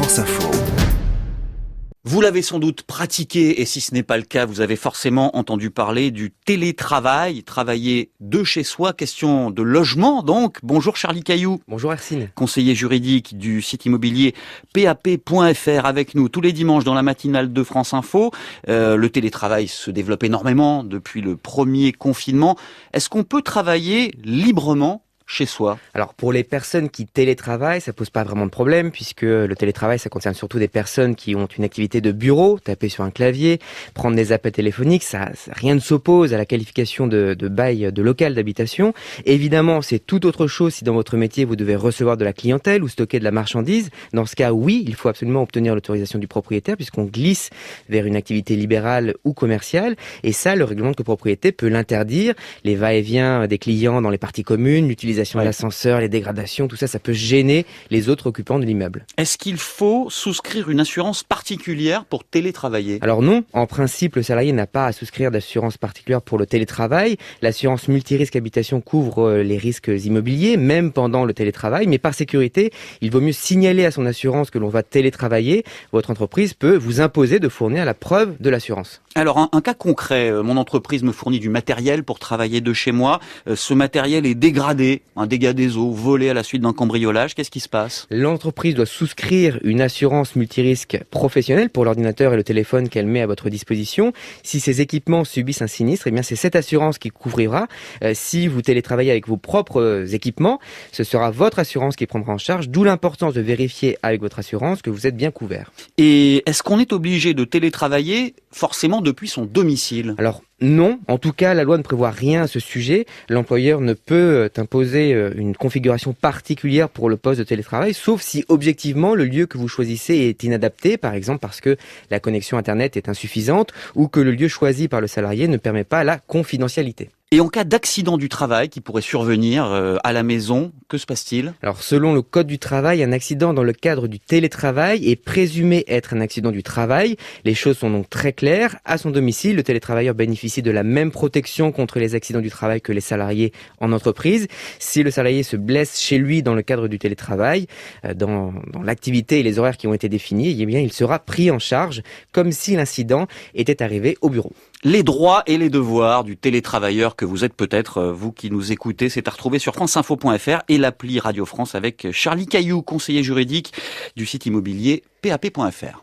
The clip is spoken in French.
France Info. Vous l'avez sans doute pratiqué, et si ce n'est pas le cas, vous avez forcément entendu parler du télétravail, travailler de chez soi, question de logement donc. Bonjour Charlie Cailloux. Bonjour Arsine. Conseiller juridique du site immobilier PAP.fr avec nous tous les dimanches dans la matinale de France Info. Le télétravail se développe énormément depuis le premier confinement. Est-ce qu'on peut travailler librement chez soi? Alors pour les personnes qui télétravaillent, ça pose pas vraiment de problème puisque le télétravail ça concerne surtout des personnes qui ont une activité de bureau, taper sur un clavier, prendre des appels téléphoniques, rien ne s'oppose à la qualification de bail de local d'habitation. Évidemment, c'est tout autre chose si dans votre métier vous devez recevoir de la clientèle ou stocker de la marchandise. Dans ce cas, oui, il faut absolument obtenir l'autorisation du propriétaire puisqu'on glisse vers une activité libérale ou commerciale et ça, le règlement de copropriété peut l'interdire. Les va-et-vient des clients dans les parties communes, l'utilisation de l'ascenseur, les dégradations, tout ça, ça peut gêner les autres occupants de l'immeuble. Est-ce qu'il faut souscrire une assurance particulière pour télétravailler? Alors non, en principe, le salarié n'a pas à souscrire d'assurance particulière pour le télétravail. L'assurance multirisque habitation couvre les risques immobiliers, même pendant le télétravail, mais par sécurité, il vaut mieux signaler à son assurance que l'on va télétravailler. Votre entreprise peut vous imposer de fournir la preuve de l'assurance. Alors un cas concret, mon entreprise me fournit du matériel pour travailler de chez moi. Ce matériel est dégradé, un dégât des eaux, volé à la suite d'un cambriolage. Qu'est-ce qui se passe? L'entreprise doit souscrire une assurance multirisque professionnelle pour l'ordinateur et le téléphone qu'elle met à votre disposition. Si ces équipements subissent un sinistre, eh bien c'est cette assurance qui couvrira. Si vous télétravaillez avec vos propres équipements, ce sera votre assurance qui prendra en charge, d'où l'importance de vérifier avec votre assurance que vous êtes bien couvert. Et est-ce qu'on est obligé de télétravailler forcément depuis son domicile? Alors non, en tout cas la loi ne prévoit rien à ce sujet. L'employeur ne peut imposer une configuration particulière pour le poste de télétravail, sauf si objectivement le lieu que vous choisissez est inadapté, par exemple parce que la connexion internet est insuffisante ou que le lieu choisi par le salarié ne permet pas la confidentialité. Et en cas d'accident du travail qui pourrait survenir à la maison, que se passe-t-il? Alors selon le code du travail, un accident dans le cadre du télétravail est présumé être un accident du travail. Les choses sont donc très claires. À son domicile, le télétravailleur bénéficie de la même protection contre les accidents du travail que les salariés en entreprise. Si le salarié se blesse chez lui dans le cadre du télétravail, dans l'activité et les horaires qui ont été définis, eh bien il sera pris en charge comme si l'incident était arrivé au bureau. Les droits et les devoirs du télétravailleur que vous êtes peut-être, vous qui nous écoutez, c'est à retrouver sur franceinfo.fr et l'appli Radio France avec Charlie Cailloux, conseiller juridique du site immobilier PAP.fr.